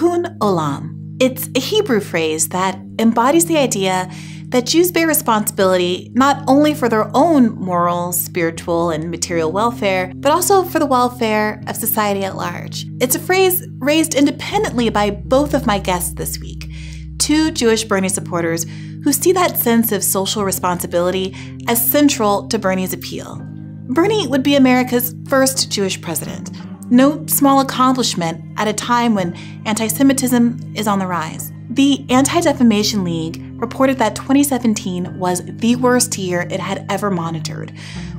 Tikkun Olam. It's a Hebrew phrase that embodies the idea that Jews bear responsibility not only for their own moral, spiritual, and material welfare, but also for the welfare of society at large. It's a phrase raised independently by both of my guests this week, two Jewish Bernie supporters who see that sense of social responsibility as central to Bernie's appeal. Bernie would be America's first Jewish president. No small accomplishment at a time when anti-Semitism is on the rise. The Anti-Defamation League reported that 2017 was the worst year it had ever monitored,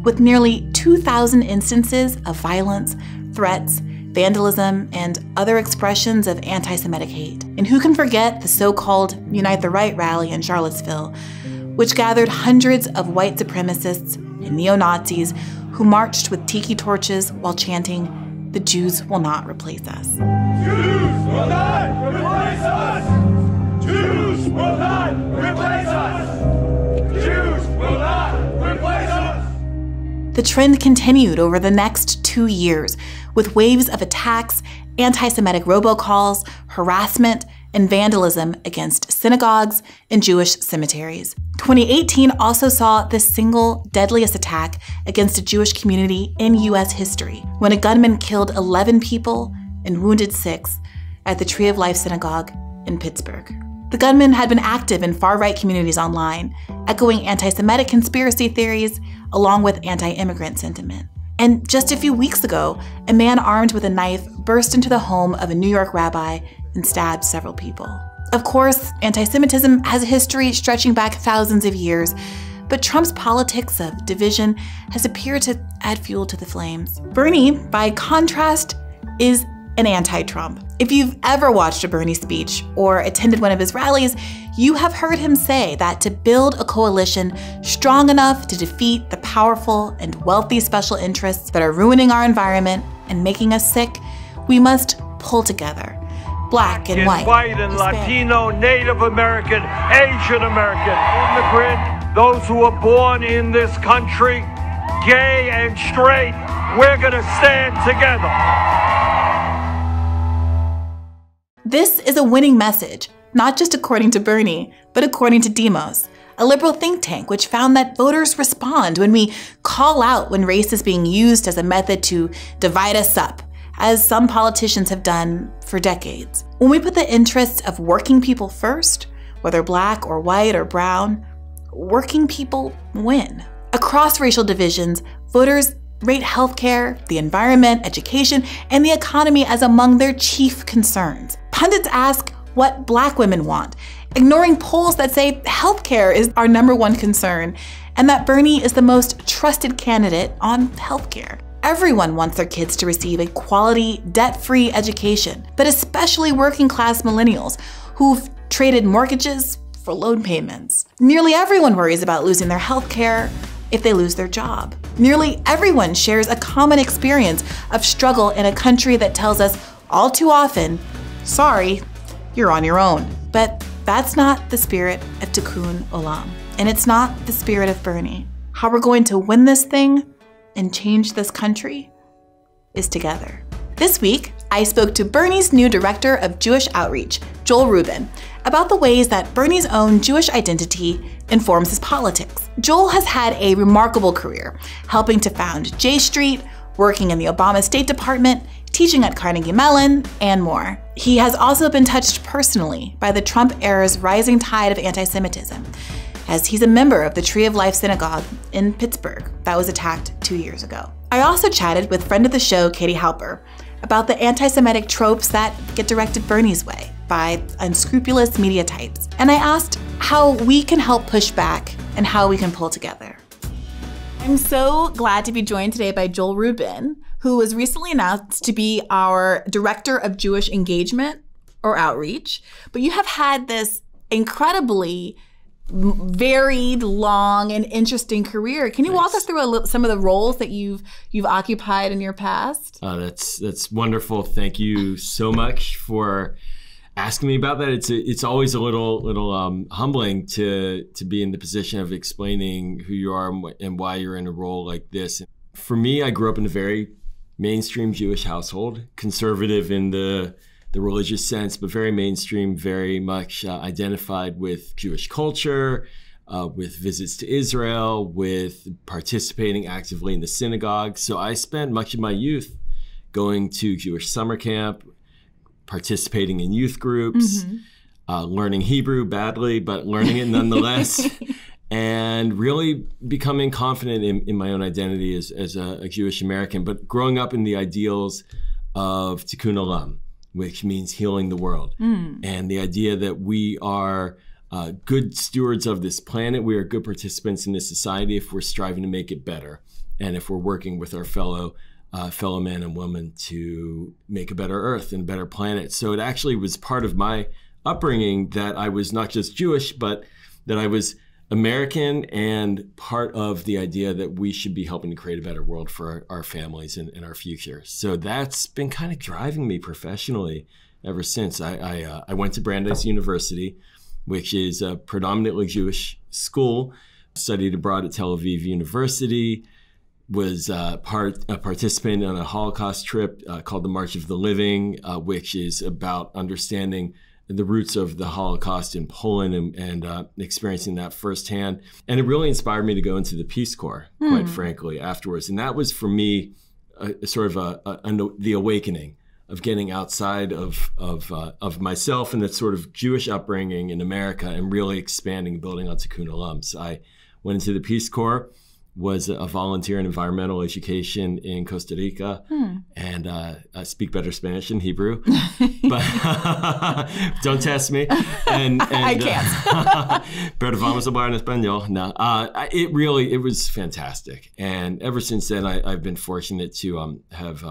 with nearly 2,000 instances of violence, threats, vandalism, and other expressions of anti-Semitic hate. And who can forget the so-called Unite the Right rally in Charlottesville, which gathered hundreds of white supremacists and neo-Nazis who marched with tiki torches while chanting, "The Jews will not replace us." Jews will not replace us! Jews will not replace us! Jews will not replace us! The trend continued over the next 2 years, with waves of attacks, anti-Semitic robocalls, harassment, and vandalism against synagogues and Jewish cemeteries. 2018 also saw the single deadliest attack against a Jewish community in U.S. history, when a gunman killed 11 people and wounded 6 at the Tree of Life Synagogue in Pittsburgh. The gunman had been active in far-right communities online, echoing anti-Semitic conspiracy theories along with anti-immigrant sentiment. And just a few weeks ago, a man armed with a knife burst into the home of a New York rabbi and stabbed several people. Of course, anti-Semitism has a history stretching back thousands of years, but Trump's politics of division has appeared to add fuel to the flames. Bernie, by contrast, is an anti-Trump. If you've ever watched a Bernie speech or attended one of his rallies, you have heard him say that to build a coalition strong enough to defeat the powerful and wealthy special interests that are ruining our environment and making us sick, we must pull together. Black and white and Latino, Native American, Asian American, immigrant, those who are born in this country, gay and straight, we're gonna stand together. This is a winning message, not just according to Bernie, but according to Demos, a liberal think tank which found that voters respond when we call out when race is being used as a method to divide us up, as some politicians have done for decades. When we put the interests of working people first, whether black or white or brown, working people win. Across racial divisions, voters rate healthcare, the environment, education, and the economy as among their chief concerns. Pundits ask what black women want, ignoring polls that say healthcare is our #1 concern, and that Bernie is the most trusted candidate on healthcare. Everyone wants their kids to receive a quality, debt-free education, but especially working-class millennials who've traded mortgages for loan payments. Nearly everyone worries about losing their healthcare if they lose their job. Nearly everyone shares a common experience of struggle in a country that tells us all too often, sorry, you're on your own. But that's not the spirit of Tikkun Olam, and it's not the spirit of Bernie. How we're going to win this thing and change this country is together. This week, I spoke to Bernie's new director of Jewish outreach, Joel Rubin, about the ways that Bernie's own Jewish identity informs his politics. Joel has had a remarkable career, helping to found J Street, working in the Obama State Department, teaching at Carnegie Mellon, and more. He has also been touched personally by the Trump era's rising tide of anti-Semitism, as he's a member of the Tree of Life Synagogue in Pittsburgh that was attacked 2 years ago. I also chatted with friend of the show, Katie Halper, about the anti-Semitic tropes that get directed Bernie's way by unscrupulous media types. And I asked how we can help push back and how we can pull together. I'm so glad to be joined today by Joel Rubin, who was recently announced to be our Director of Jewish Engagement or Outreach. But you have had this incredibly varied, long, and interesting career. Can you walk us through some of the roles that you've occupied in your past? That's wonderful. Thank you so much for asking me about that. It's always a little humbling to be in the position of explaining who you are and why you're in a role like this. For me, I grew up in a very mainstream Jewish household, conservative in the the religious sense, but very mainstream, very much identified with Jewish culture, with visits to Israel, with participating actively in the synagogue. So I spent much of my youth going to Jewish summer camp, participating in youth groups, learning Hebrew badly, but learning it nonetheless, and really becoming confident in my own identity as a Jewish American, but growing up in the ideals of Tikkun Olam, which means healing the world. And the idea that we are good stewards of this planet, we are good participants in this society if we're striving to make it better, and if we're working with our fellow men and women to make a better earth and a better planet. So it actually was part of my upbringing that I was not just Jewish, but that I was American and part of the idea that we should be helping to create a better world for our families and our future. So that's been kind of driving me professionally ever since. I went to Brandeis University, which is a predominantly Jewish school, studied abroad at Tel Aviv University, was a participant on a Holocaust trip called the March of the Living, which is about understanding the roots of the Holocaust in Poland and experiencing that firsthand. And it really inspired me to go into the Peace Corps, quite frankly, afterwards. And that was for me sort of the awakening of getting outside of myself and that sort of Jewish upbringing in America and really expanding, building on Tikkun Olam. So I went into the Peace Corps, was a volunteer in environmental education in Costa Rica, and I speak better Spanish than Hebrew, but don't test me. And I can't. Pero vamos a hablar en español. No, it was fantastic. And ever since then, I've been fortunate to have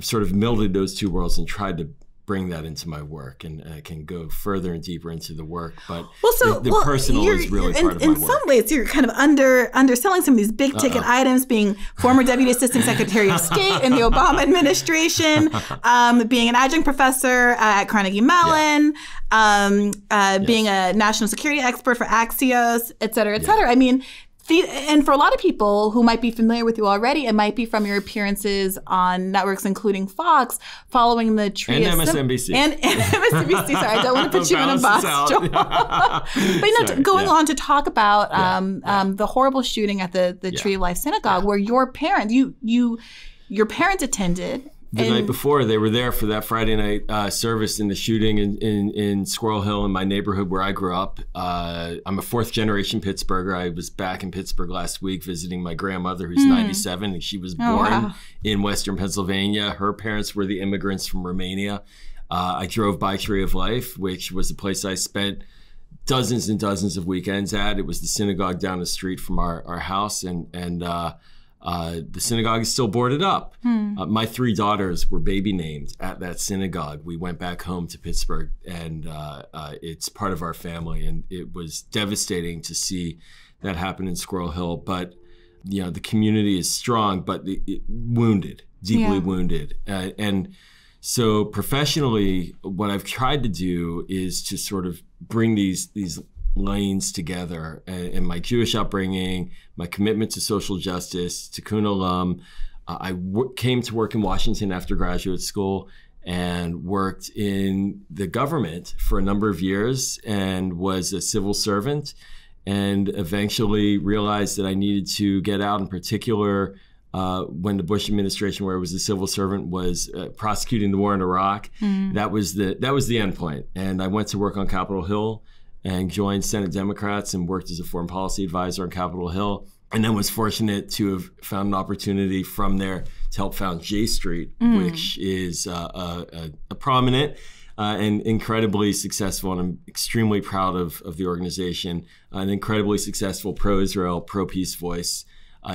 sort of melded those two worlds and tried to bring that into my work, and I can go further and deeper into the work. But the personal is really part of my work. In some ways, you're kind of underselling some of these big ticket items, being former Deputy Assistant Secretary of State in the Obama administration, being an adjunct professor at Carnegie Mellon, being a national security expert for Axios, et cetera, et cetera. I mean, and for a lot of people who might be familiar with you already, it might be from your appearances on networks including Fox, following the tree and MSNBC. And MSNBC. Sorry, I don't want to put you in a box, Joel. But going on to talk about the horrible shooting at the Tree of Life Synagogue, where your parents, your parents attended. The night before, they were there for that Friday night service in the shooting in Squirrel Hill in my neighborhood where I grew up. I'm a fourth generation Pittsburgher. I was back in Pittsburgh last week visiting my grandmother, who's 97, and she was born in Western Pennsylvania. Her parents were the immigrants from Romania. I drove by Tree of Life, which was a place I spent dozens and dozens of weekends at. It was the synagogue down the street from our house, and the synagogue is still boarded up. My 3 daughters were baby named at that synagogue. We went back home to Pittsburgh, and it's part of our family. And it was devastating to see that happen in Squirrel Hill. But the community is strong, but wounded, deeply wounded. And so professionally, what I've tried to do is to sort of bring these lanes together, and my Jewish upbringing, my commitment to social justice, Tikkun Olam. I came to work in Washington after graduate school and worked in the government for a number of years and was a civil servant, and eventually realized that I needed to get out, in particular when the Bush administration, where I was a civil servant, was prosecuting the war in Iraq. That was the end point. And I went to work on Capitol Hill and joined Senate Democrats and worked as a foreign policy advisor on Capitol Hill. And then was fortunate to have found an opportunity from there to help found J Street, which is a prominent and incredibly successful, and I'm extremely proud of the organization, an incredibly successful pro-Israel, pro-peace voice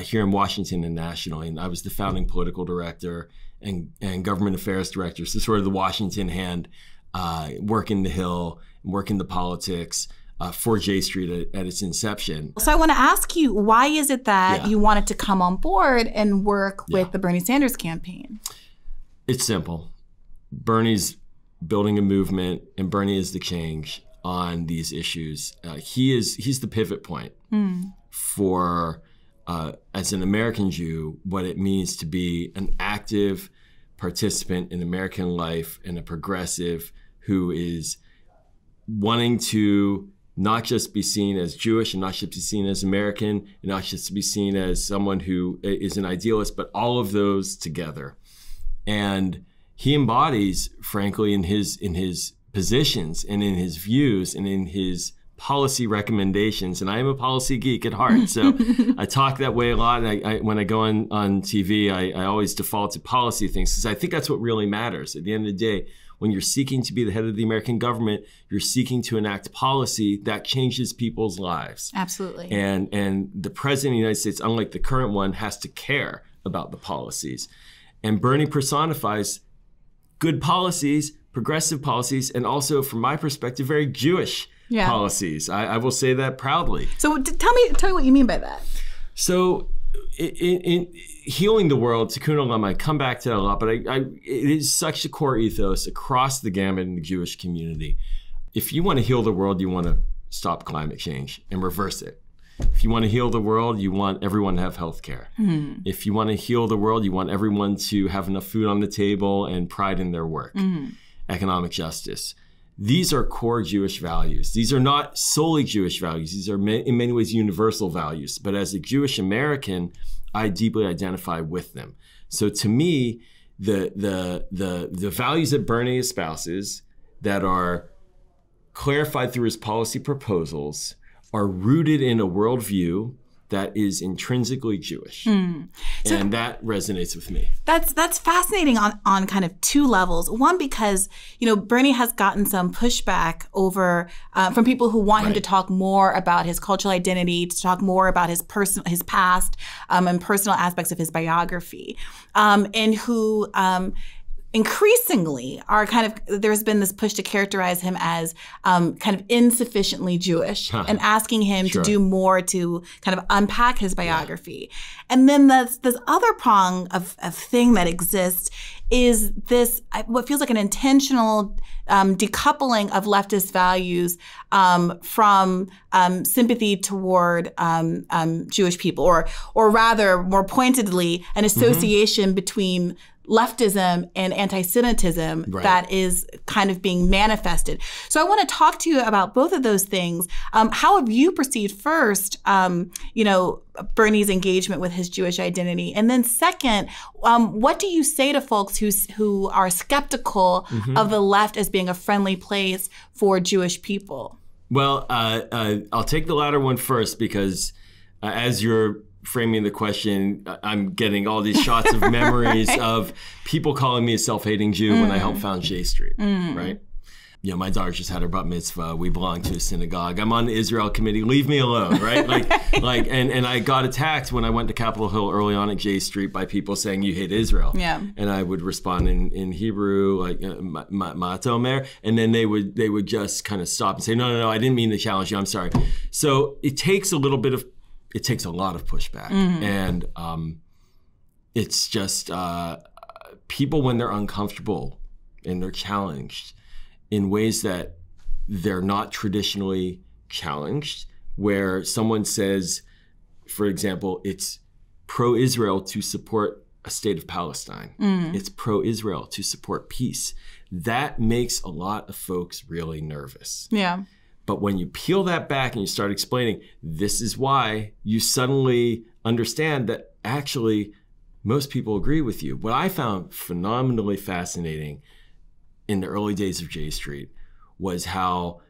here in Washington and nationally. And I was the founding political director and government affairs director, so sort of the Washington hand, working the Hill, working the politics for J Street at its inception. So I want to ask you, why is it that you wanted to come on board and work with the Bernie Sanders campaign? It's simple. Bernie's building a movement, and Bernie is the change on these issues. He's the pivot point for, as an American Jew, what it means to be an active participant in American life and a progressive who is wanting to not just be seen as Jewish and not just be seen as American and not just be seen as someone who is an idealist, but all of those together. And he embodies, frankly, in his positions and in his views and in his policy recommendations. And I am a policy geek at heart, so I talk that way a lot. And when I go on TV, I always default to policy things because I think that's what really matters. At the end of the day, when you're seeking to be the head of the American government, you're seeking to enact policy that changes people's lives. Absolutely. And the president of the United States, unlike the current one, has to care about the policies. And Bernie personifies good policies, progressive policies, and also, from my perspective, very Jewish policies. I will say that proudly. So tell me what you mean by that. So in healing the world, Tikkun Olam, I come back to that a lot, but it is such a core ethos across the gamut in the Jewish community. If you want to heal the world, you want to stop climate change and reverse it. If you want to heal the world, you want everyone to have health care. If you want to heal the world, you want everyone to have enough food on the table and pride in their work. Economic justice. These are core Jewish values. These are not solely Jewish values. These are in many ways universal values. But as a Jewish American, I deeply identify with them. So to me, the values that Bernie espouses that are clarified through his policy proposals are rooted in a worldview that is intrinsically Jewish. And that resonates with me. That's fascinating on kind of two levels. One, because, Bernie has gotten some pushback over from people who want him to talk more about his cultural identity, to talk more about his past and personal aspects of his biography, and who increasingly there's been this push to characterize him as kind of insufficiently Jewish and asking him to do more to kind of unpack his biography. And then this other prong of thing that exists is this, what feels like an intentional decoupling of leftist values from sympathy toward Jewish people, or rather, more pointedly, an association between leftism and anti-Semitism that is kind of being manifested. So I want to talk to you about both of those things. How have you perceived first, Bernie's engagement with his Jewish identity? And then second, what do you say to folks who are skeptical of the left as being a friendly place for Jewish people? Well, I'll take the latter one first because as you're framing the question, I'm getting all these shots of memories of people calling me a self-hating Jew when I helped found J Street, right? My daughter just had her bat mitzvah. We belong to a synagogue. I'm on the Israel committee. Leave me alone, right? And I got attacked when I went to Capitol Hill early on at J Street by people saying you hate Israel. And I would respond in Hebrew, like Ma'atomer, and then they would just kind of stop and say, no, I didn't mean to challenge you. I'm sorry. So it takes a lot of pushback. And it's just people, when they're uncomfortable and they're challenged in ways that they're not traditionally challenged, where someone says, for example, it's pro-Israel to support a state of Palestine. It's pro-Israel to support peace. That makes a lot of folks really nervous. But when you peel that back and you start explaining, this is why, you suddenly understand that actually most people agree with you. What I found phenomenally fascinating in the early days of J Street was how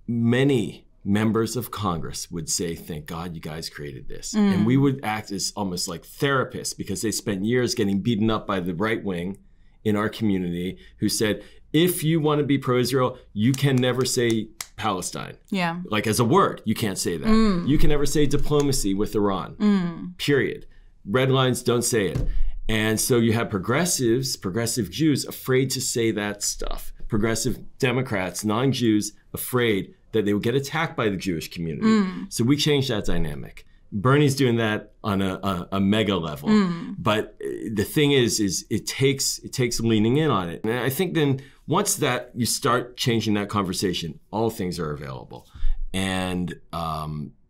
many members of Congress would say, thank God you guys created this. And we would act as almost like therapists because they spent years getting beaten up by the right wing in our community who said, if you want to be pro-Israel, you can never say Palestine. Like as a word, you can't say that. You can never say diplomacy with Iran, period. Red lines, don't say it. And so you have progressive Jews afraid to say that stuff. Progressive Democrats, non-Jews, afraid that they would get attacked by the Jewish community. So we changed that dynamic. Bernie's doing that on a mega level. But the thing is it takes leaning in on it. And I think then once that you start changing that conversation, all things are available. And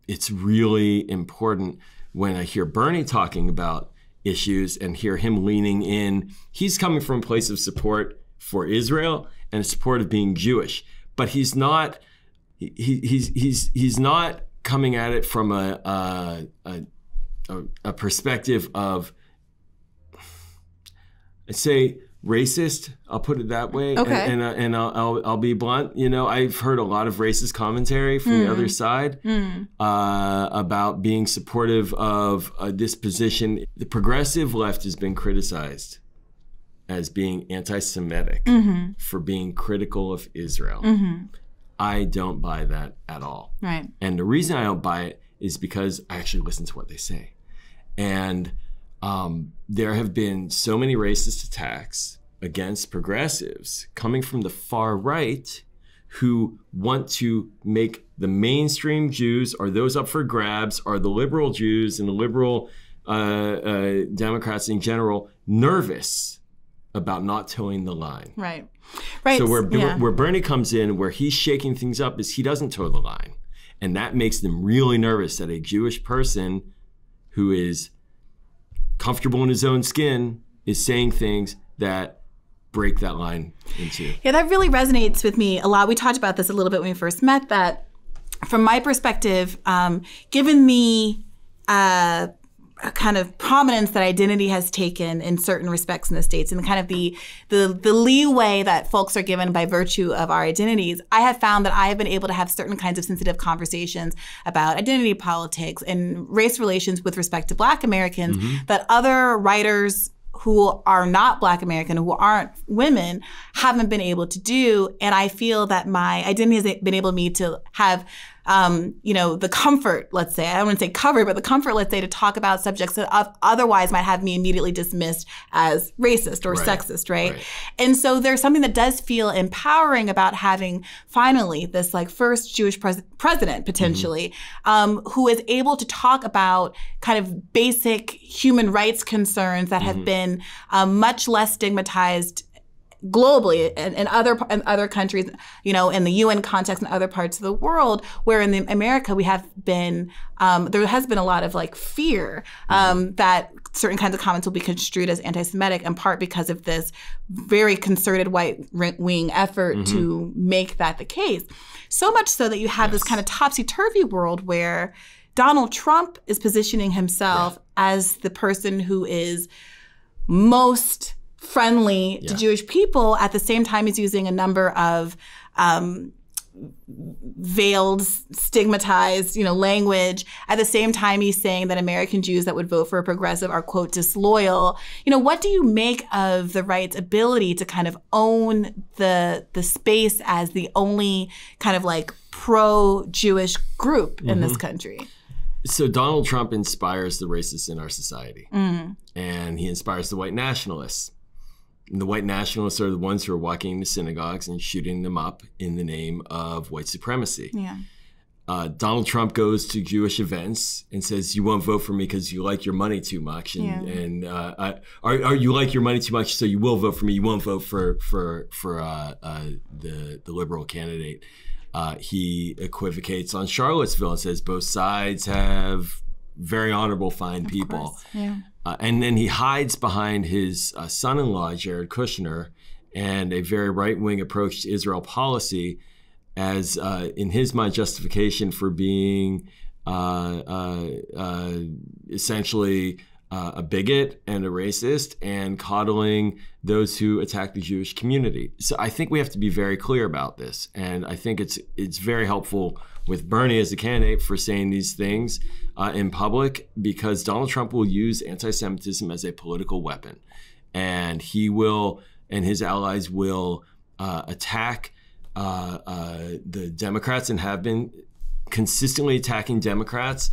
it's really important when I hear Bernie talking about issues and hear him leaning in. He's coming from a place of support for Israel and a support of being Jewish, but he's not coming at it from a perspective of, I'd say, racist. I'll put it that way. Okay. And I'll be blunt. You know, I've heard a lot of racist commentary from the other side about being supportive of this position. The progressive left has been criticized as being anti-Semitic for being critical of Israel. I don't buy that at all. Right. And the reason I don't buy it is because I actually listen to what they say. And there have been so many racist attacks against progressives coming from the far right who want to make the mainstream Jews, or those up for grabs, or the liberal Jews and the liberal Democrats in general, nervous about not towing the line. Right. Right. So where Bernie comes in, where he's shaking things up, is he doesn't toe the line. And that makes them really nervous that a Jewish person who is comfortable in his own skin is saying things that break that line into. Yeah, that really resonates with me a lot. We talked about this a little bit when we first met, that from my perspective, given the kind of prominence that identity has taken in certain respects in the States, and kind of the leeway that folks are given by virtue of our identities, I have found that I have been able to have certain kinds of sensitive conversations about identity politics and race relations with respect to Black Americans that other writers who are not Black American, who aren't women, haven't been able to do. And I feel that my identity has been able me to have the comfort, let's say, I wouldn't say cover, but the comfort, let's say, to talk about subjects that otherwise might have me immediately dismissed as racist or sexist, right? And so there's something that does feel empowering about having finally this like first Jewish president, potentially, who is able to talk about kind of basic human rights concerns that have been much less stigmatized globally in other countries, in the UN context and other parts of the world, where in America we have been, there has been a lot of like fear that certain kinds of comments will be construed as anti-Semitic, in part because of this very concerted right-wing effort to make that the case. So much so that you have this kind of topsy-turvy world where Donald Trump is positioning himself as the person who is most friendly to Jewish people. At the same time, he's using a number of veiled, stigmatized, language. At the same time, he's saying that American Jews that would vote for a progressive are, quote, disloyal. What do you make of the right's ability to kind of own the space as the only kind of like pro-Jewish group in this country? So Donald Trump inspires the racists in our society, and he inspires the white nationalists. And the white nationalists are the ones who are walking into synagogues and shooting them up in the name of white supremacy. Donald Trump goes to Jewish events and says, "You won't vote for me because you like your money too much, and you like your money too much, so you will vote for me. You won't vote for the liberal candidate." He equivocates on Charlottesville and says both sides have very honorable, fine people. And then he hides behind his son-in-law, Jared Kushner, and a very right-wing approach to Israel policy as, in his mind, justification for being essentially a bigot and a racist and coddling those who attack the Jewish community. So I think we have to be very clear about this. And I think it's very helpful with Bernie as a candidate for saying these things in public, because Donald Trump will use anti-Semitism as a political weapon. And he will, and his allies will attack the Democrats, and have been consistently attacking Democrats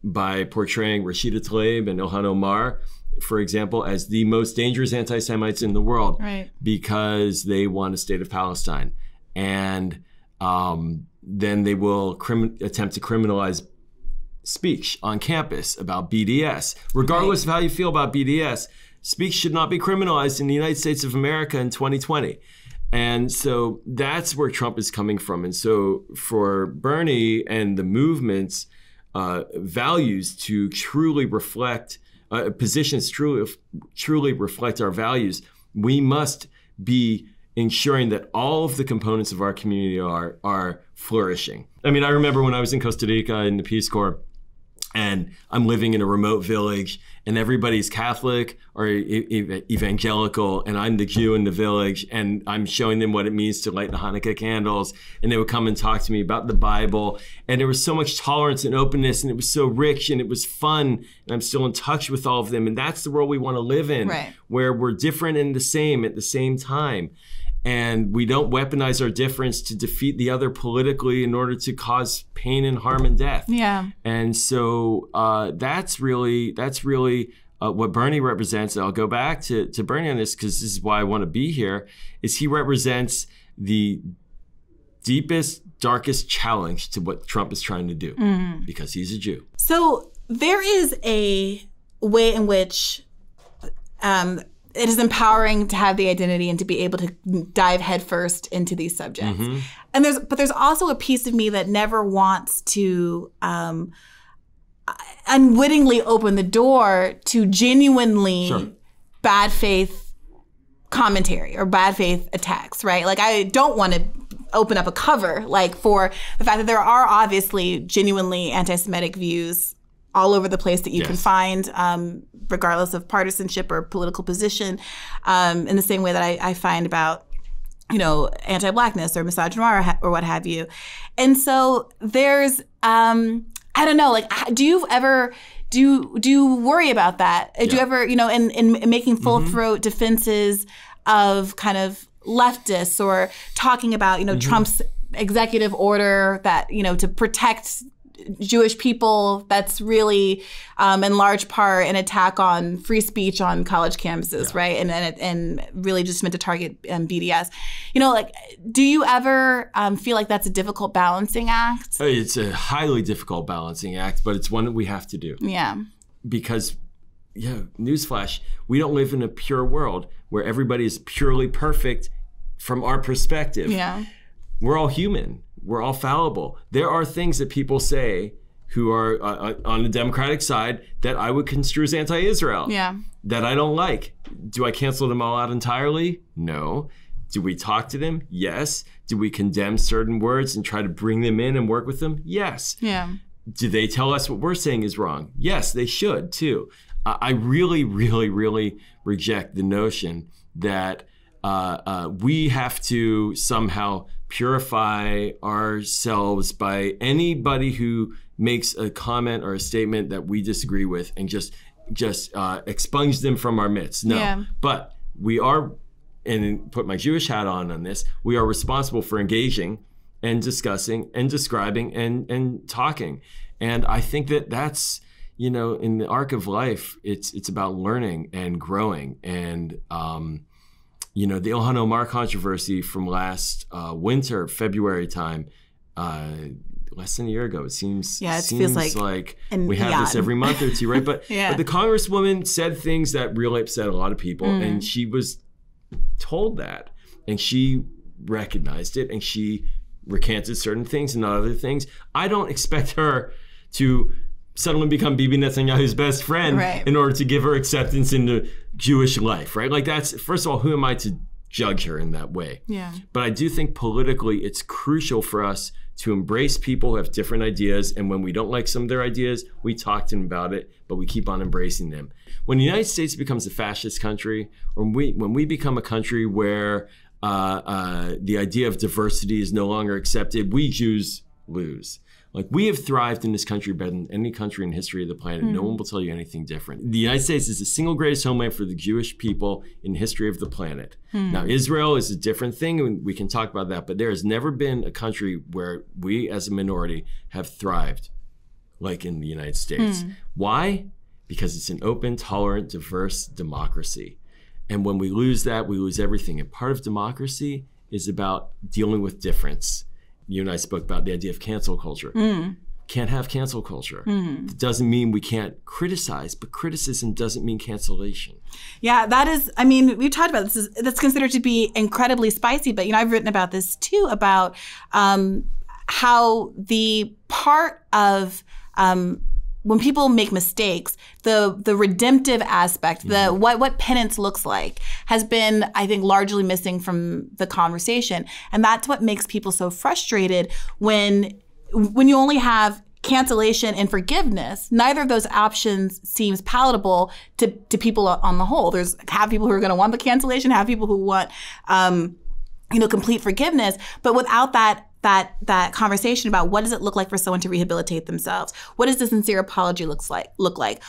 by portraying Rashida Tlaib and Ilhan Omar, for example, as the most dangerous anti-Semites in the world, because they want a state of Palestine. And then they will attempt to criminalize speech on campus about BDS. Regardless of how you feel about BDS, speech should not be criminalized in the United States of America in 2020. And so that's where Trump is coming from. And so for Bernie and the movement's values to truly reflect positions truly reflect our values, we must be ensuring that all of the components of our community are flourishing. I mean, I remember when I was in Costa Rica in the Peace Corps, and I'm living in a remote village, and everybody's Catholic or evangelical, and I'm the Jew in the village, and I'm showing them what it means to light the Hanukkah candles, and they would come and talk to me about the Bible, and there was so much tolerance and openness, and it was so rich, and it was fun, and I'm still in touch with all of them, and that's the world we want to live in, right, where we're different and the same at the same time. And we don't weaponize our difference to defeat the other politically in order to cause pain and harm and death. Yeah. And so that's really what Bernie represents. And I'll go back to Bernie on this because this is why I want to be here, is he represents the deepest, darkest challenge to what Trump is trying to do because he's a Jew. So there is a way in which it is empowering to have the identity and to be able to dive headfirst into these subjects. Mm-hmm. And there's also a piece of me that never wants to unwittingly open the door to genuinely bad faith commentary or bad faith attacks, right? Like, I don't want to open up a cover, like, for the fact that there are obviously genuinely anti-Semitic views all over the place that you can find, regardless of partisanship or political position, in the same way that I find about, anti-Blackness or misogynoir or what have you. And so there's, I don't know, like, do you worry about that? Do you ever, in making full throat defenses of kind of leftists or talking about, Trump's executive order that, to protect Jewish people, that's really, in large part, an attack on free speech on college campuses, right? And really just meant to target BDS. Do you ever feel like that's a difficult balancing act? It's a highly difficult balancing act, but it's one that we have to do. Yeah. Because, newsflash, we don't live in a pure world where everybody is purely perfect from our perspective. Yeah. We're all human. We're all fallible. There are things that people say who are on the Democratic side that I would construe as anti-Israel. Yeah. That I don't like. Do I cancel them all out entirely? No. Do we talk to them? Yes. Do we condemn certain words and try to bring them in and work with them? Yes. Yeah. Do they tell us what we're saying is wrong? Yes, they should too. I really, really, really reject the notion that we have to somehow purify ourselves by anybody who makes a comment or a statement that we disagree with and just expunge them from our midst. No, yeah. But we are, and put my Jewish hat on this, we are responsible for engaging and discussing and describing and talking. And I think that's, in the arc of life, it's about learning and growing. And the Ilhan Omar controversy from last winter, February time, less than a year ago. It seems feels like we have this every month or two, right? But, yeah. But the Congresswoman said things that really upset a lot of people, and she was told that, and she recognized it, and she recanted certain things and not other things. I don't expect her to suddenly become Bibi Netanyahu's best friend in order to give her acceptance into Jewish life, right? Like, that's, first of all, who am I to judge her in that way? Yeah. But I do think politically it's crucial for us to embrace people who have different ideas, and when we don't like some of their ideas, we talk to them about it, but we keep on embracing them. When the United States becomes a fascist country, or when we become a country where the idea of diversity is no longer accepted, we Jews lose. Like, we have thrived in this country better than any country in the history of the planet. No one will tell you anything different. The United States is the single greatest homeland for the Jewish people in the history of the planet. Now, Israel is a different thing, and we can talk about that, but there has never been a country where we as a minority have thrived like in the United States. Why? Because it's an open, tolerant, diverse democracy. And when we lose that, we lose everything. And part of democracy is about dealing with difference. You and I spoke about the idea of cancel culture. Can't have cancel culture. It doesn't mean we can't criticize, but criticism doesn't mean cancellation. Yeah, that is, I mean, we've talked about this. That's considered to be incredibly spicy, but, I've written about this too, about how the part of when people make mistakes, the redemptive aspect, what penance looks like, has been, I think, largely missing from the conversation. And that's what makes people so frustrated when you only have cancellation and forgiveness. Neither of those options seems palatable to people on the whole. There's half people who are going to want the cancellation, half people who want complete forgiveness. But without that conversation about what does it look like for someone to rehabilitate themselves? What does the sincere apology look like?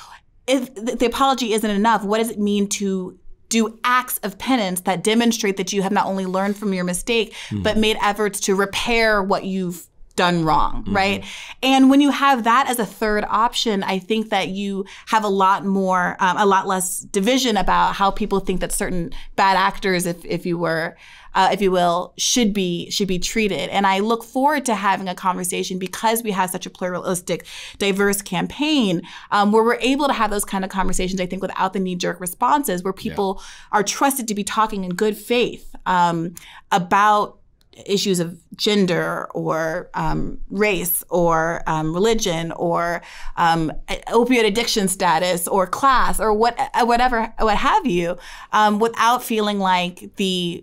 If the apology isn't enough, what does it mean to do acts of penance that demonstrate that you have not only learned from your mistake, but made efforts to repair what you've done wrong, right? And when you have that as a third option, I think that you have a lot less division about how people think that certain bad actors, if you will, should be treated. And I look forward to having a conversation, because we have such a pluralistic, diverse campaign, where we're able to have those kind of conversations, I think, without the knee-jerk responses, where people are trusted to be talking in good faith about issues of gender or race or religion or opioid addiction status or class or what have you, without feeling like the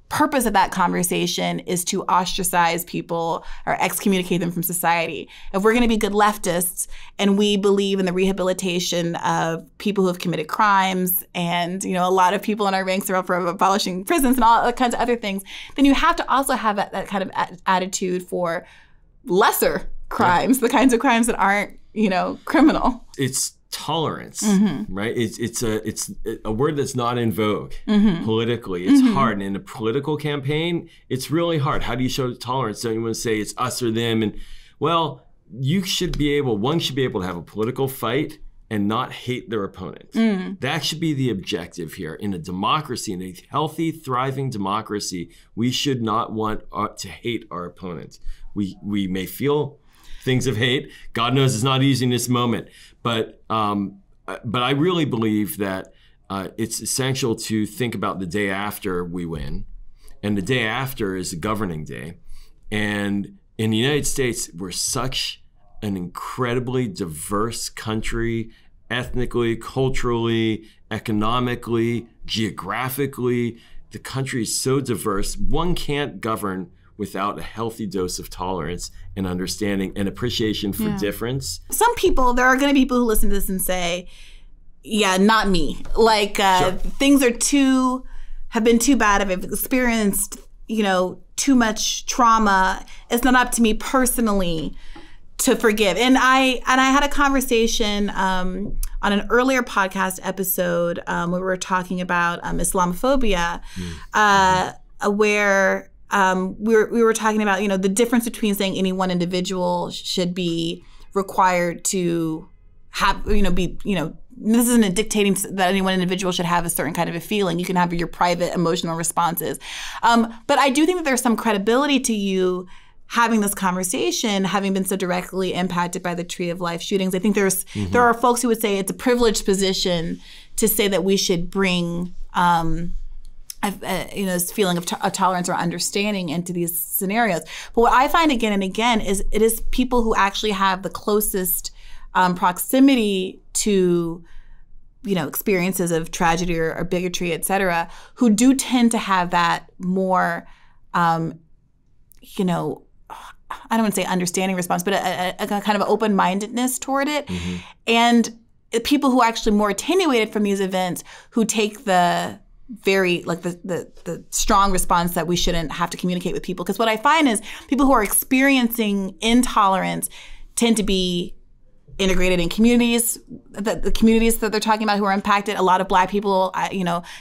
purpose of that conversation is to ostracize people or excommunicate them from society. If we're going to be good leftists and we believe in the rehabilitation of people who have committed crimes, and a lot of people in our ranks are up for abolishing prisons and all kinds of other things, then you have to also have that kind of attitude for lesser crimes, the kinds of crimes that aren't criminal. It's tolerance, right? It's a word that's not in vogue politically. It's hard. And in a political campaign, it's really hard. How do you show tolerance? Don't you want to say it's us or them? And well, one should be able to have a political fight and not hate their opponent. That should be the objective here. In a democracy, in a healthy, thriving democracy, we should not want to hate our opponent. We may feel things of hate. God knows it's not easy in this moment. But I really believe that it's essential to think about the day after we win. And the day after is a governing day. And in the United States, we're such an incredibly diverse country, ethnically, culturally, economically, geographically. The country is so diverse. One can't govern without a healthy dose of tolerance and understanding and appreciation for difference. Some people, there are going to be people who listen to this and say, yeah, not me. Like, things have been too bad. I've experienced, too much trauma. It's not up to me personally to forgive. And I had a conversation on an earlier podcast episode where we were talking about Islamophobia, where we were talking about, the difference between saying any one individual should be required to have, this isn't dictating that any one individual should have a certain kind of a feeling. You can have your private emotional responses. But I do think that there's some credibility to you having this conversation, having been so directly impacted by the Tree of Life shootings. I think there are folks who would say it's a privileged position to say that we should bring this feeling of tolerance or understanding into these scenarios. But what I find again and again is it is people who actually have the closest proximity to experiences of tragedy or bigotry, et cetera, who do tend to have that more, I don't want to say understanding response, but a kind of open-mindedness toward it. And people who are actually more attenuated from these events, who take the very, the strong response that we shouldn't have to communicate with people. Because what I find is people who are experiencing intolerance tend to be integrated in communities, the communities that they're talking about who are impacted. A lot of Black people,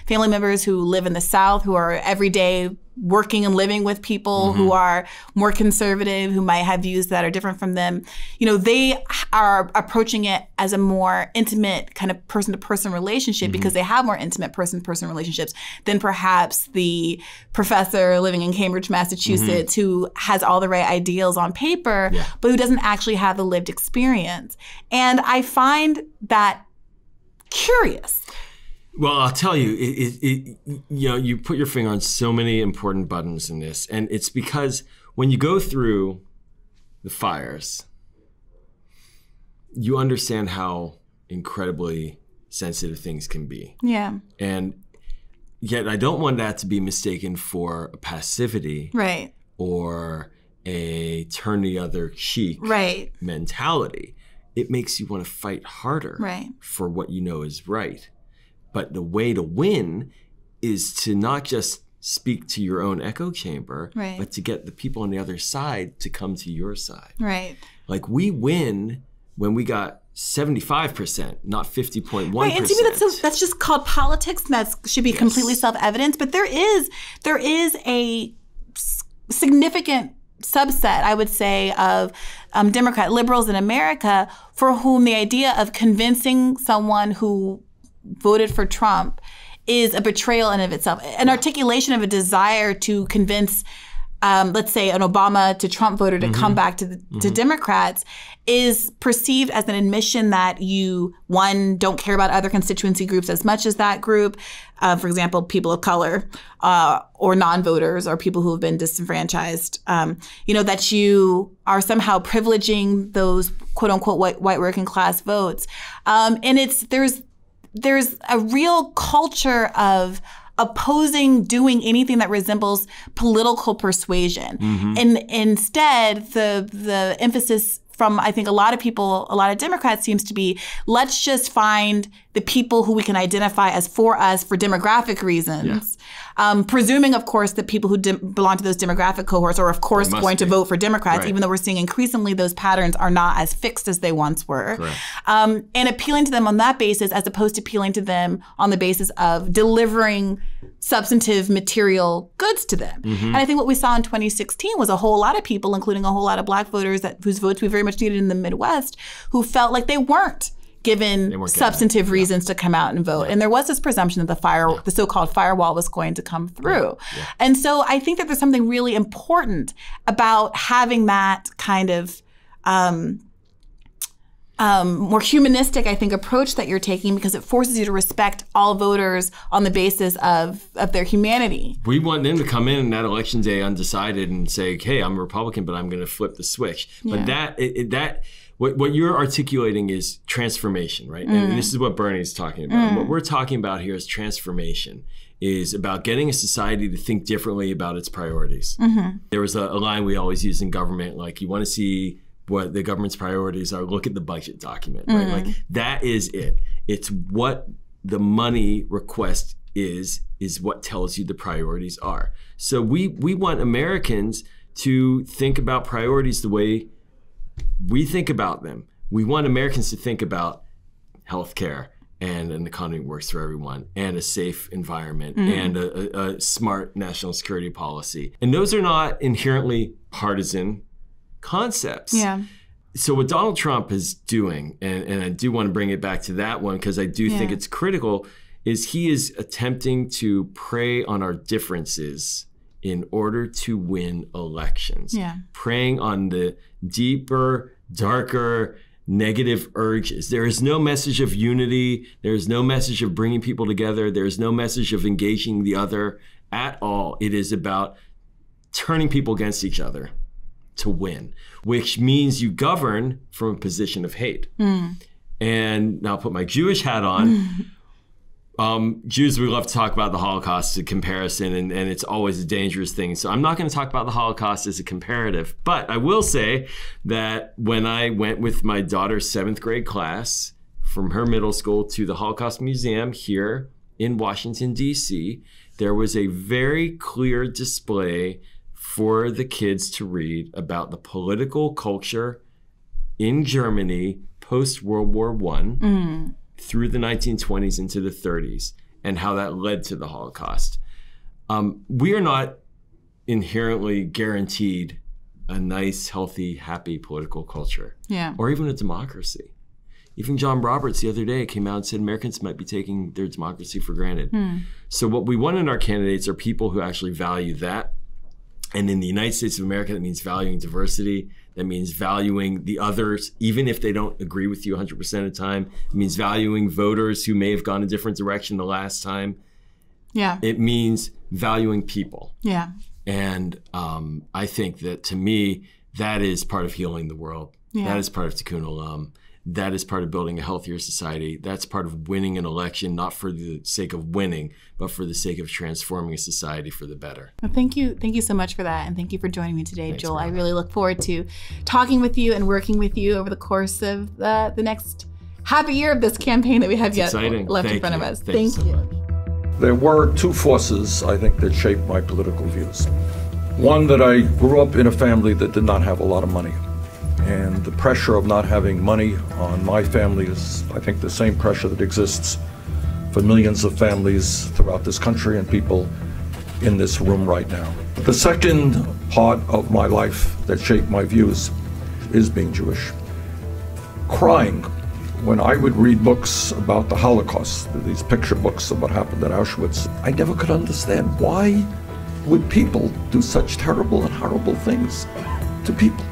family members who live in the South, who are every day working and living with people who are more conservative, who might have views that are different from them. They are approaching it as a more intimate kind of person-to-person relationship because they have more intimate person-to-person relationships than perhaps the professor living in Cambridge, Massachusetts, who has all the right ideals on paper, but who doesn't actually have the lived experience. And I find that curious. Well, I'll tell you, you put your finger on so many important buttons in this, and it's because when you go through the fires, you understand how incredibly sensitive things can be. Yeah. And yet I don't want that to be mistaken for a passivity. Right. Or a turn the other cheek mentality. It makes you want to fight harder for what you know is right. But the way to win is to not just speak to your own echo chamber, but to get the people on the other side to come to your side. Right. Like we win when we got 75%, not 50.1%. Right, and to me that's just called politics, and that should be completely self-evident. But there is a significant subset, I would say, of Democrat liberals in America for whom the idea of convincing someone who voted for Trump is a betrayal in of itself, an articulation of a desire to convince, let's say, an Obama to Trump voter to come back to Democrats is perceived as an admission that you, one, don't care about other constituency groups as much as that group. For example, people of color or non-voters or people who have been disenfranchised. That you are somehow privileging those quote unquote white working class votes. And there's a real culture of opposing doing anything that resembles political persuasion. And instead, the emphasis from, I think, a lot of people, a lot of Democrats seems to be, let's just find the people who we can identify as for us for demographic reasons. Presuming, of course, that people who belong to those demographic cohorts are, of course, going to vote for Democrats, even though we're seeing increasingly those patterns are not as fixed as they once were. And appealing to them on that basis as opposed to appealing to them on the basis of delivering substantive material goods to them. And I think what we saw in 2016 was a whole lot of people, including a whole lot of black voters whose votes we very much needed in the Midwest, who felt like they weren't given substantive reasons to come out and vote. And there was this presumption that the so-called firewall was going to come through. And so I think that there's something really important about having that kind of more humanistic, I think, approach that you're taking, because it forces you to respect all voters on the basis of their humanity. We want them to come in that election day undecided and say, hey, I'm a Republican, but I'm going to flip the switch. But what you're articulating is transformation, right? And this is what Bernie's talking about. What we're talking about here is transformation, is about getting a society to think differently about its priorities. There was a line we always use in government, like, you want to see what the government's priorities are, look at the budget document, right? Like, that is it. It's what the money request is what tells you the priorities are. So we want Americans to think about priorities the way we think about them. We want Americans to think about healthcare and an economy that works for everyone, and a safe environment, and a smart national security policy. And those are not inherently partisan concepts. So what Donald Trump is doing, and I do want to bring it back to that one because I do think it's critical, is he is attempting to prey on our differences in order to win elections. Preying on the deeper, darker, negative urges. There is no message of unity. There is no message of bringing people together. There is no message of engaging the other at all. It is about turning people against each other to win, which means you govern from a position of hate. And now I'll put my Jewish hat on. Jews, we love to talk about the Holocaust as a comparison, and it's always a dangerous thing. So I'm not going to talk about the Holocaust as a comparative, but I will say that when I went with my daughter's 7th grade class from her middle school to the Holocaust Museum here in Washington, D.C., there was a very clear display for the kids to read about the political culture in Germany post-World War I through the 1920s into the 30s, and how that led to the Holocaust. We are not inherently guaranteed a nice, healthy, happy political culture, or even a democracy. Even John Roberts the other day came out and said Americans might be taking their democracy for granted. So what we want in our candidates are people who actually value that. And in the United States of America, that means valuing diversity. That means valuing the others, even if they don't agree with you 100% of the time. It means valuing voters who may have gone a different direction the last time. It means valuing people. And I think that, to me, that is part of healing the world. That is part of Tikkun Olam. that is part of building a healthier society. That's part of winning an election, not for the sake of winning, but for the sake of transforming a society for the better. Well, thank you so much for that, and thank you for joining me today, Thanks, Joel. Briahna. I really look forward to talking with you and working with you over the course of the next half a year of this campaign that we have left in front of us. Thank you. There were two forces, I think, that shaped my political views. One, that I grew up in a family that did not have a lot of money. And the pressure of not having money on my family is, I think, the same pressure that exists for millions of families throughout this country and people in this room right now. The second part of my life that shaped my views is being Jewish. Crying when I would read books about the Holocaust, these picture books of what happened at Auschwitz, I never could understand why would people do such terrible and horrible things to people.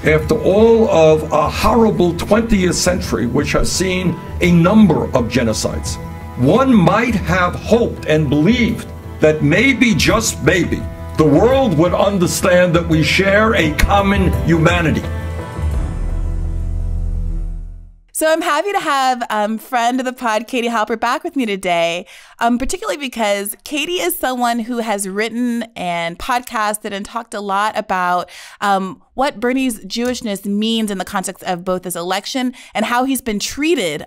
After all of a horrible 20th century, which has seen a number of genocides, one might have hoped and believed that maybe, just maybe, the world would understand that we share a common humanity. So I'm happy to have friend of the pod, Katie Halper, back with me today, particularly because Katie is someone who has written and podcasted and talked a lot about what Bernie's Jewishness means in the context of both this election and how he's been treated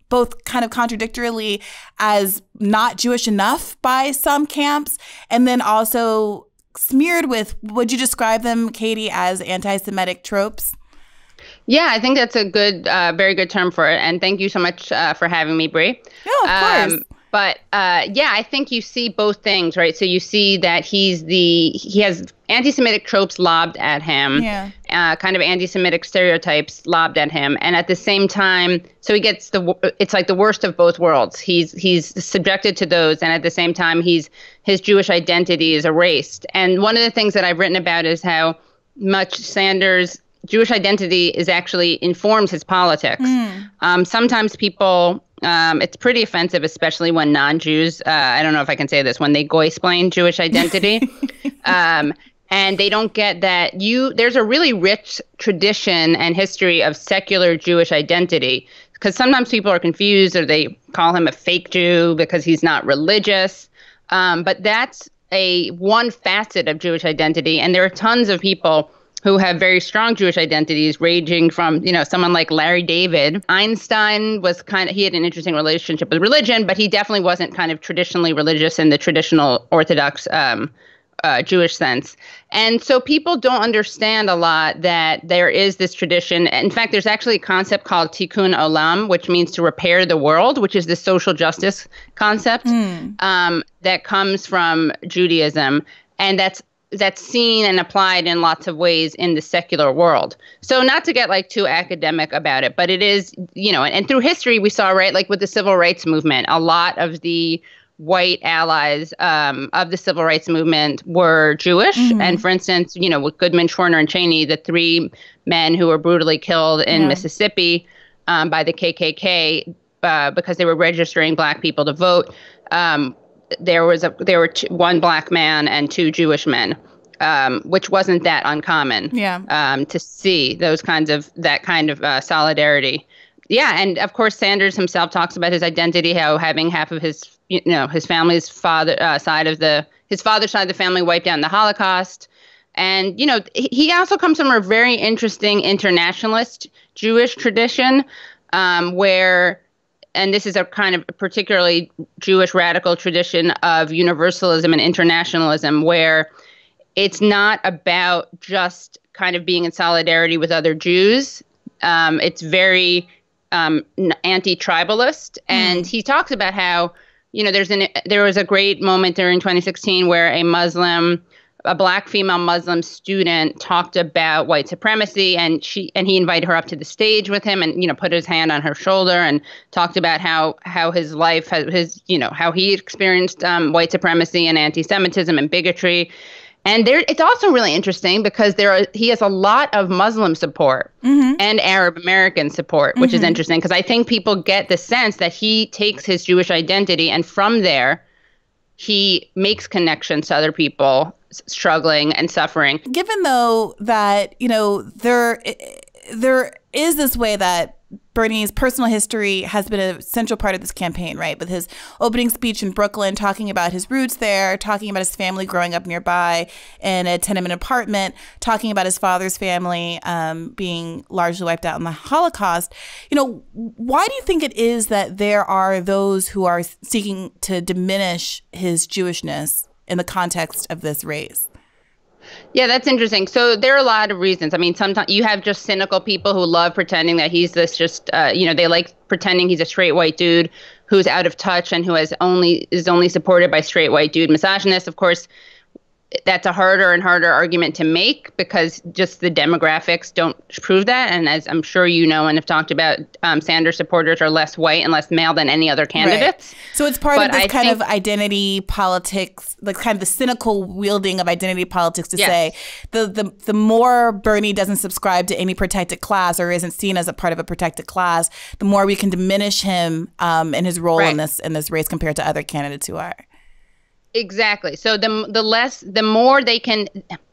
both kind of contradictorily as not Jewish enough by some camps, and then also smeared with, would you describe them, Katie, as anti-Semitic tropes? Yeah, I think that's a good, very good term for it. And thank you so much for having me, Brie. Yeah, of course. But yeah, I think you see both things, right? So you see that he has anti-Semitic tropes lobbed at him, kind of anti-Semitic stereotypes lobbed at him, and at the same time, so he gets it's like the worst of both worlds. He's subjected to those, and at the same time, his Jewish identity is erased. And one of the things that I've written about is how much Sanders' Jewish identity is actually informs his politics. Sometimes people, it's pretty offensive, especially when non-Jews, I don't know if I can say this, when they goy-splain Jewish identity. And they don't get that there's a really rich tradition and history of secular Jewish identity. Because sometimes people are confused, or they call him a fake Jew because he's not religious. But that's one facet of Jewish identity. And there are tons of people who have very strong Jewish identities, ranging from, someone like Larry David. Einstein he had an interesting relationship with religion, but he definitely wasn't kind of traditionally religious in the traditional Orthodox Jewish sense. And so people don't understand a lot that there is this tradition. In fact, there's actually a concept called tikkun olam, which means to repair the world, which is the social justice concept that comes from Judaism. And that's seen and applied in lots of ways in the secular world. So not to get too academic about it, but it is, and through history we saw, right, like with the civil rights movement, a lot of the white allies of the civil rights movement were Jewish. And for instance, with Goodman, Schwerner, and Cheney, the three men who were brutally killed in Mississippi by the KKK because they were registering black people to vote. There were one black man and two Jewish men, which wasn't that uncommon. To see that kind of solidarity. Yeah, and of course Sanders himself talks about his identity, how having half of his family's side of the family wiped out in the Holocaust. And he also comes from a very interesting internationalist Jewish tradition, where, and this is a kind of particularly Jewish radical tradition of universalism and internationalism, where it's not about just kind of being in solidarity with other Jews. It's very anti-tribalist. And he talks about how, there was a great moment during 2016 where a black female Muslim student talked about white supremacy, and he invited her up to the stage with him and, put his hand on her shoulder and talked about how his life how he experienced white supremacy and anti-Semitism and bigotry. And it's also really interesting because he has a lot of Muslim support and Arab American support, which is interesting because I think people get the sense that he takes his Jewish identity and from there he makes connections to other people struggling and suffering. Given though that, there is this way that Bernie's personal history has been a central part of this campaign, right? With his opening speech in Brooklyn, talking about his roots there, talking about his family growing up nearby in a tenement apartment, talking about his father's family being largely wiped out in the Holocaust. You know, why do you think it is that there are those who are seeking to diminish his Jewishness in the context of this race? Yeah, that's interesting. So there are a lot of reasons. I mean, sometimes you have just cynical people who love pretending that he's this they like pretending he's a straight white dude who's out of touch and who is only supported by straight white dude misogynists. Of course, that's a harder and harder argument to make because just the demographics don't prove that. And as I'm sure you know and have talked about, Sanders supporters are less white and less male than any other candidates. Right. So it's part of this kind of identity politics, like kind of the cynical wielding of identity politics to say the more Bernie doesn't subscribe to any protected class or isn't seen as a part of a protected class, the more we can diminish him in his role in this race compared to other candidates who are. Exactly. So the more they can,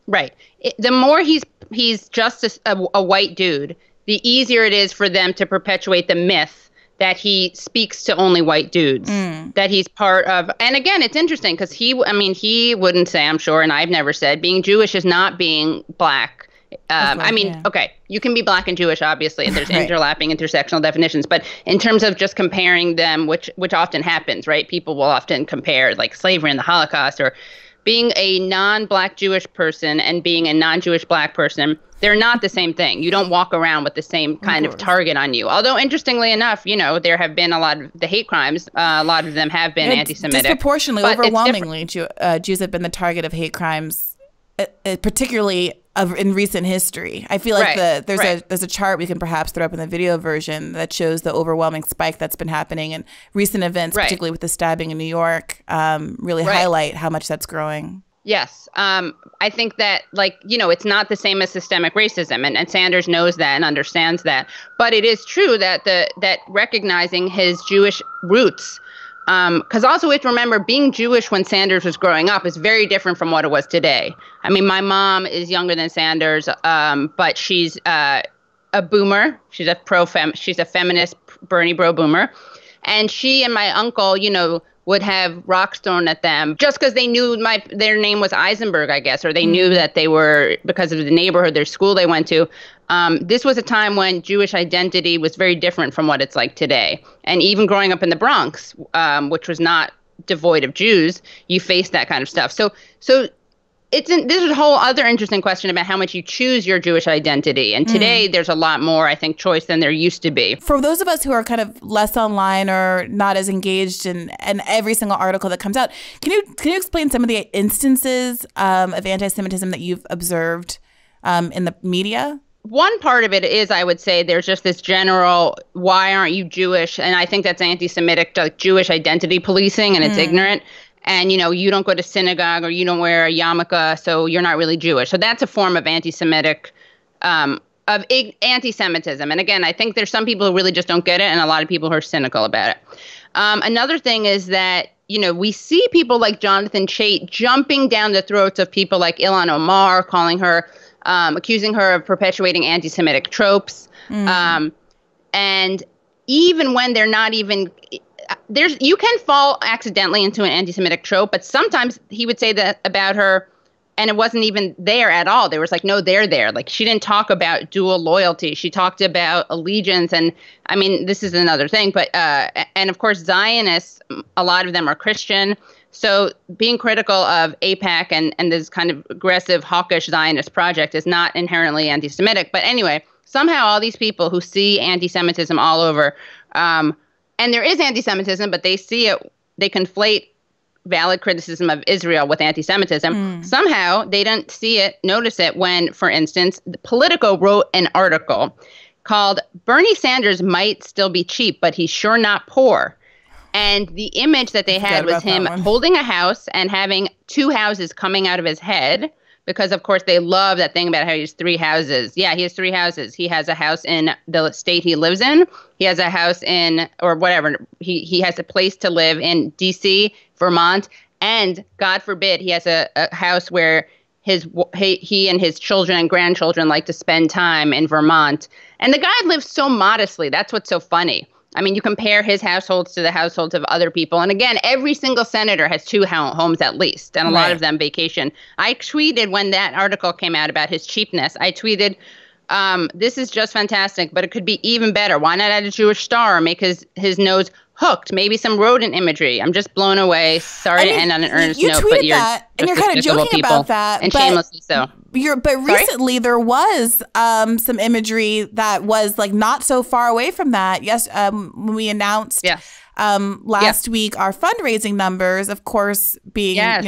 the more he's just a white dude, the easier it is for them to perpetuate the myth that he speaks to only white dudes, that he's part of. And again, it's interesting because he wouldn't say, I'm sure, and I've never said, being Jewish is not being black. Okay, you can be black and Jewish, obviously, and there's interlapping intersectional definitions. But in terms of just comparing them, which often happens, right? People will often compare like slavery and the Holocaust, or being a non-black Jewish person and being a non-Jewish black person. They're not the same thing. You don't walk around with the same kind of target on you. Although, interestingly enough, you know, there have been a lot of the hate crimes. A lot of them have been anti-Semitic. Disproportionately, overwhelmingly, Jews have been the target of hate crimes, particularly in recent history. I feel like there's a chart we can perhaps throw up in the video version that shows the overwhelming spike that's been happening, and recent events, particularly with the stabbing in New York, really highlight how much that's growing. Yes. I think that, it's not the same as systemic racism, and Sanders knows that and understands that. But it is true that that recognizing his Jewish roots, because also we have to remember being Jewish when Sanders was growing up is very different from what it was today. I mean, my mom is younger than Sanders, but she's a boomer. She's a feminist Bernie bro boomer. And she and my uncle, would have rocks thrown at them just because they knew their name was Eisenberg, I guess, or they knew that they were, because of the neighborhood, their school they went to. This was a time when Jewish identity was very different from what it's like today. And even growing up in the Bronx, which was not devoid of Jews, you faced that kind of stuff. So this is a whole other interesting question about how much you choose your Jewish identity. And today there's a lot more, I think, choice than there used to be. For those of us who are kind of less online or not as engaged in every single article that comes out, can you explain some of the instances of anti-Semitism that you've observed in the media? One part of it is, I would say, there's just this general, why aren't you Jewish? And I think that's anti-Semitic, like Jewish identity policing, and it's ignorant. And, you don't go to synagogue or you don't wear a yarmulke, so you're not really Jewish. So that's a form of anti-Semitic, anti-Semitism. And again, I think there's some people who really just don't get it, and a lot of people who are cynical about it. Another thing is that, we see people like Jonathan Chait jumping down the throats of people like Ilhan Omar, calling her, accusing her of perpetuating anti-Semitic tropes. And even when they're not even... you can fall accidentally into an anti-Semitic trope, but sometimes he would say that about her and it wasn't even there at all. There was like, no, they're there. Like, she didn't talk about dual loyalty. She talked about allegiance. And I mean, this is another thing, but, and of course, Zionists, a lot of them are Christian. So being critical of AIPAC and this kind of aggressive, hawkish Zionist project is not inherently anti-Semitic. But anyway, somehow all these people who see anti-Semitism all over, and there is anti-Semitism, but they see it, they conflate valid criticism of Israel with anti-Semitism. Somehow they don't notice it when, for instance, Politico wrote an article called "Bernie Sanders Might Still Be Cheap, but He's Sure Not Poor." And the image that they had was him holding a house and having two houses coming out of his head. Because, of course, they love that thing about how he has three houses. Yeah, he has three houses. He has a house in the state he lives in. He has a house in, or whatever, he has a place to live in D.C., Vermont. And, God forbid, he has a house where he and his children and grandchildren like to spend time in Vermont. And the guy lives so modestly. That's what's so funny. I mean, you compare his households to the households of other people. And again, every single senator has 2 homes at least, and a lot of them vacation. I tweeted when that article came out about his cheapness, I tweeted, this is just fantastic, but it could be even better. Why not add a Jewish star or make his nose hooked? Maybe some rodent imagery. I'm just blown away. Sorry to end on an earnest note, but you're that, and you're kind of joking about that, and shamelessly so. But recently there was some imagery that was like not so far away from that. Yes, when we announced last week our fundraising numbers, of course, being yes,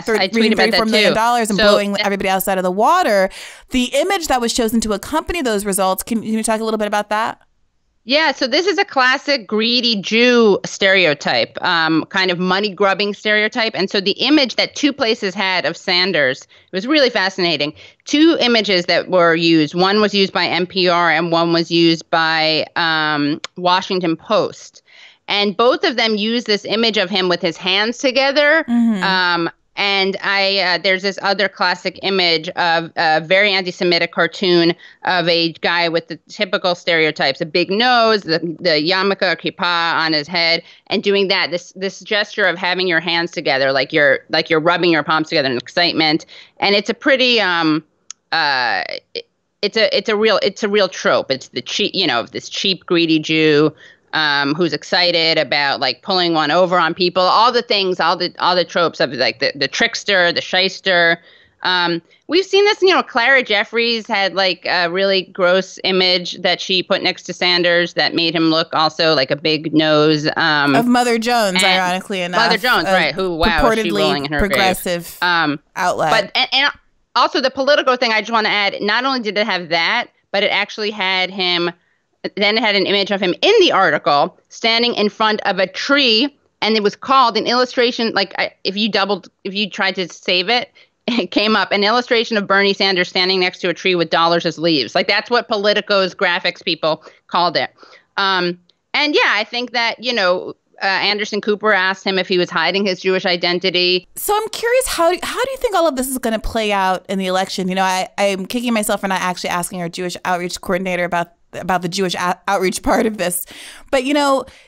I tweeted about that $34 million and blowing everybody else out of the water. The image that was chosen to accompany those results. Can you talk a little bit about that? Yeah, so this is a classic greedy Jew stereotype, kind of money-grubbing stereotype. And so the image that 2 places had of Sanders, it was really fascinating. 2 images that were used. One was used by NPR and one was used by Washington Post. And both of them used this image of him with his hands together. And there's this other classic image of a very anti-Semitic cartoon of a guy with the typical stereotypes, a big nose, the yarmulke or kippah on his head, and doing that, this gesture of having your hands together, like you're rubbing your palms together in excitement. And it's a pretty it's a real trope. It's the cheap, this cheap, greedy Jew who's excited about like pulling one over on people, all the things, all the tropes of like the trickster, the shyster. We've seen this, Clara Jeffries had like a really gross image that she put next to Sanders that made him look also like a big nose. Of Mother Jones, ironically enough. Mother Jones, right, who, wow, is she rolling in her progressive grave. Outlet. But, and also the political thing I just want to add, not only did it have that, but it actually had him. Then it had an image of him in the article standing in front of a tree, and it was called an illustration. Like if you tried to save it, it came up an illustration of Bernie Sanders standing next to a tree with dollars as leaves. Like that's what Politico's graphics people called it. And yeah, I think that Anderson Cooper asked him if he was hiding his Jewish identity. So I'm curious, how do you think all of this is going to play out in the election? I'm kicking myself for not actually asking our Jewish outreach coordinator about the Jewish outreach part of this. But,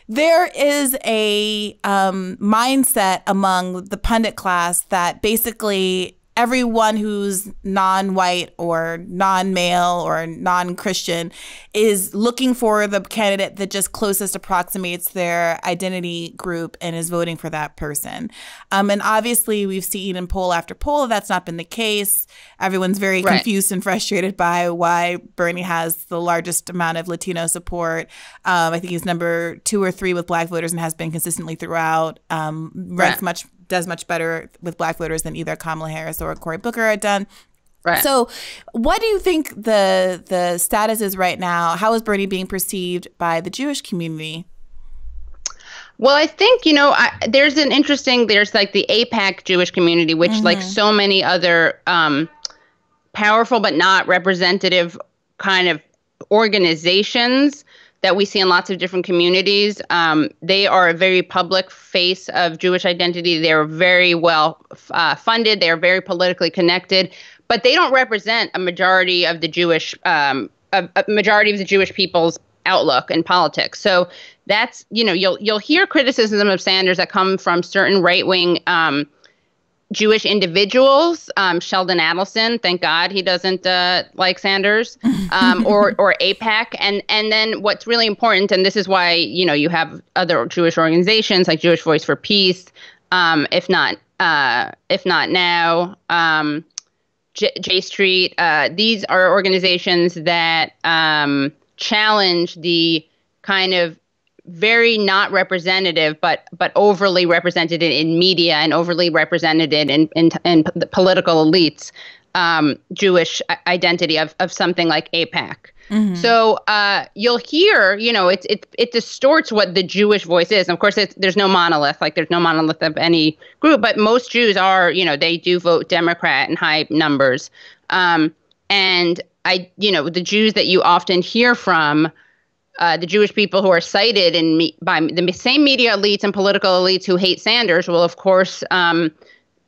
there is a mindset among the pundit class that basically everyone who's non-white or non-male or non-Christian is looking for the candidate that just closest approximates their identity group and is voting for that person. And obviously we've seen in poll after poll that's not been the case. Everyone's very confused and frustrated by why Bernie has the largest amount of Latino support. I think he's number 2 or 3 with Black voters and has been consistently throughout. Does much better with Black voters than either Kamala Harris or Cory Booker had done. Right. So what do you think the status is right now? How is Bernie being perceived by the Jewish community? Well, I think, there's like the AIPAC Jewish community, which like so many other powerful but not representative kind of organizations that we see in lots of different communities. They are a very public face of Jewish identity. They're very well funded. They're very politically connected, but they don't represent a majority of the Jewish people's outlook in politics. So that's, you'll hear criticism of Sanders that come from certain right-wing Jewish individuals, Sheldon Adelson, thank God he doesn't like Sanders, or AIPAC. And then what's really important, and this is why, you have other Jewish organizations like Jewish Voice for Peace, if not now, J Street. These are organizations that challenge the kind of very not representative, but overly represented in media and overly represented in the political elites, Jewish identity of something like AIPAC. So you'll hear, it distorts what the Jewish voice is. And of course, there's no monolith, there's no monolith of any group, but most Jews are, they do vote Democrat in high numbers. And the Jews that you often hear from, the Jewish people who are cited by the same media elites and political elites who hate Sanders will, of course,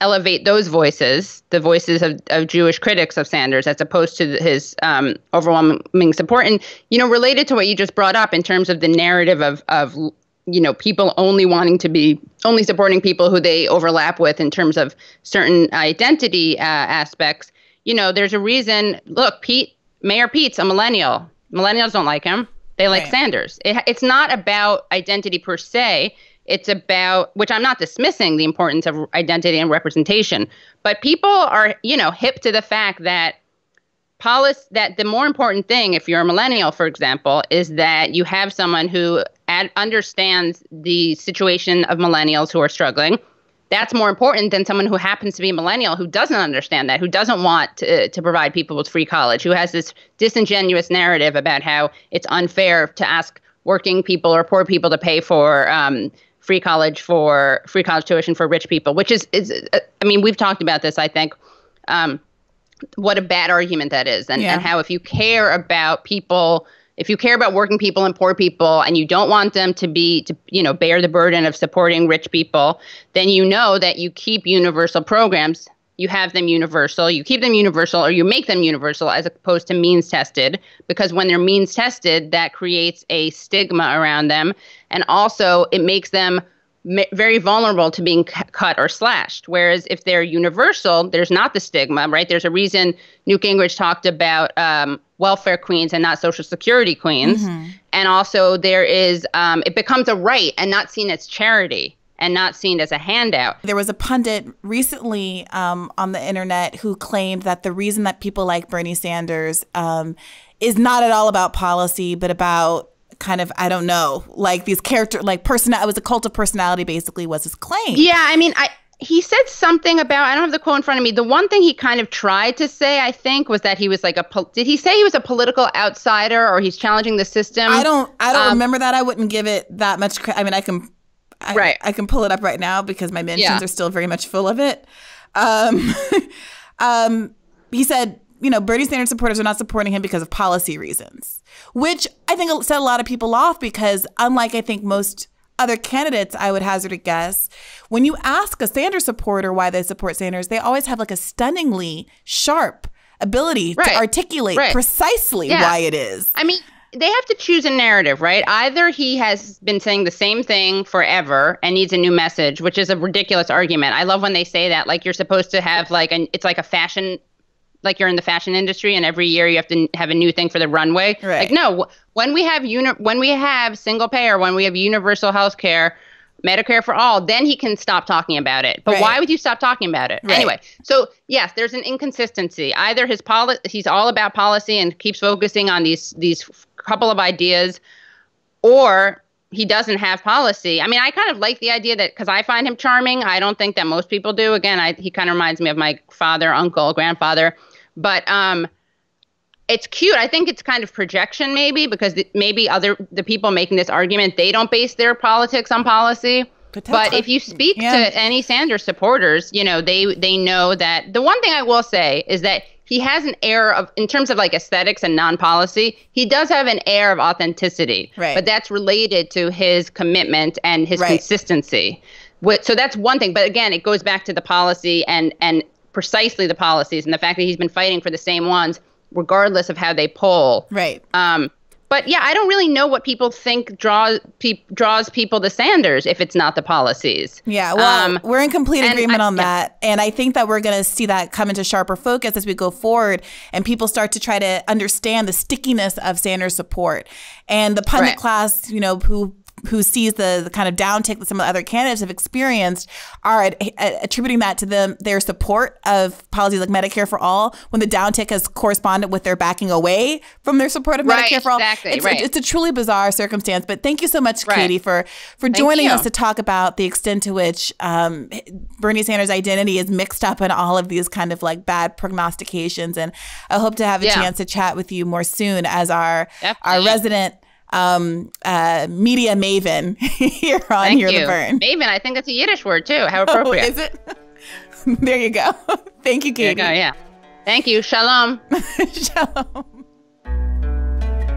elevate those voices, the voices of Jewish critics of Sanders, as opposed to his overwhelming support. And, related to what you just brought up in terms of the narrative of people only supporting people who they overlap with in terms of certain identity aspects. There's a reason. Look, Mayor Pete's a millennial. Millennials don't like him. They like Sanders. It's not about identity per se. It's about, which I'm not dismissing the importance of identity and representation, but people are, hip to the fact that that the more important thing, if you're a millennial, for example, is that you have someone who understands the situation of millennials who are struggling. That's more important than someone who happens to be a millennial who doesn't understand that, who doesn't want to provide people with free college, who has this disingenuous narrative about how it's unfair to ask working people or poor people to pay for free college tuition for rich people, which is we've talked about this, I think, what a bad argument that is. And how if you care about people, if you care about working people and poor people and you don't want them to bear the burden of supporting rich people, then that you keep universal programs. You have them universal, you keep them universal, or you make them universal as opposed to means tested, because when they're means tested, that creates a stigma around them. And also it makes them very vulnerable to being cut or slashed. Whereas if they're universal, there's not the stigma, right? There's a reason Newt Gingrich talked about welfare queens and not Social Security queens. Mm-hmm. And also there is, it becomes a right and not seen as charity and not seen as a handout. There was a pundit recently on the internet who claimed that the reason that people like Bernie Sanders is not at all about policy, but about kind of, I don't know, like these character, like it was a cult of personality, basically, was his claim. Yeah, he said something about, I don't have the quote in front of me. The one thing he kind of tried to say, I think, was that he was like did he say he was a political outsider or he's challenging the system? I don't remember that. I wouldn't give it that much credit. I can pull it up right now because my mentions are still very much full of it. He said, Bernie Sanders supporters are not supporting him because of policy reasons, which I think set a lot of people off because unlike I think most other candidates, I would hazard a guess, when you ask a Sanders supporter why they support Sanders, they always have like a stunningly sharp ability to articulate precisely why it is. They have to choose a narrative, right? Either he has been saying the same thing forever and needs a new message, which is a ridiculous argument. I love when they say that, like you're supposed to have it's like a fashion, like you're in the fashion industry and every year you have to have a new thing for the runway. Right. Like, no, when we have single payer, when we have universal health care, Medicare for all, then he can stop talking about it. But why would you stop talking about it? Right. Anyway, so yes, there's an inconsistency. Either he's all about policy and keeps focusing on these couple of ideas, or he doesn't have policy. I kind of like the idea that, because I find him charming. I don't think that most people do. Again, he kind of reminds me of my father, uncle, grandfather. But it's cute. I think it's kind of projection maybe, because maybe the people making this argument, they don't base their politics on policy. But if you speak to any Sanders supporters, they know that. The one thing I will say is that he has an air of, in terms of like aesthetics and non-policy, he does have an air of authenticity. Right. But that's related to his commitment and his consistency. So that's one thing. But again, it goes back to the policy and precisely the policies and the fact that he's been fighting for the same ones, regardless of how they poll. Right. But yeah, I don't really know what people think draws people to Sanders if it's not the policies. Yeah, well, we're in complete agreement on that. And I think that we're going to see that come into sharper focus as we go forward and people start to try to understand the stickiness of Sanders support. And the pundit class, who sees the kind of downtick that some of the other candidates have experienced are attributing that to their support of policies like Medicare for all, when the downtick has corresponded with their backing away from their support of Medicare for all. Exactly, it's a truly bizarre circumstance. But thank you so much, Katie, for joining us to talk about the extent to which Bernie Sanders' identity is mixed up in all of these kind of like bad prognostications. And I hope to have a chance to chat with you more soon as our resident media maven here on Hear the Bern. Maven, I think it's a Yiddish word too. How appropriate. Is it? There you go. Thank you, Katie. There you go, yeah. Thank you. Shalom. Shalom.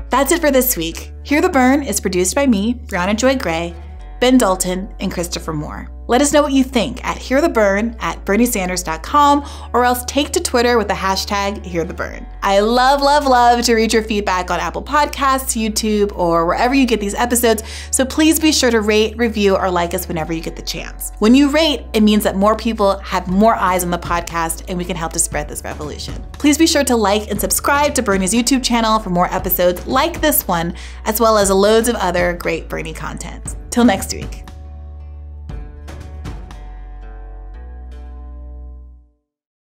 That's it for this week. Hear the Bern is produced by me, Briahna Joy Gray, Ben Dalton, and Christopher Moore. Let us know what you think at hearthebern at berniesanders.com, or else take to Twitter with the hashtag hearthebern. I love, love, love to read your feedback on Apple Podcasts, YouTube, or wherever you get these episodes, so please be sure to rate, review, or like us whenever you get the chance. When you rate, it means that more people have more eyes on the podcast and we can help to spread this revolution. Please be sure to like and subscribe to Bernie's YouTube channel for more episodes like this one, as well as loads of other great Bernie content. Till next week.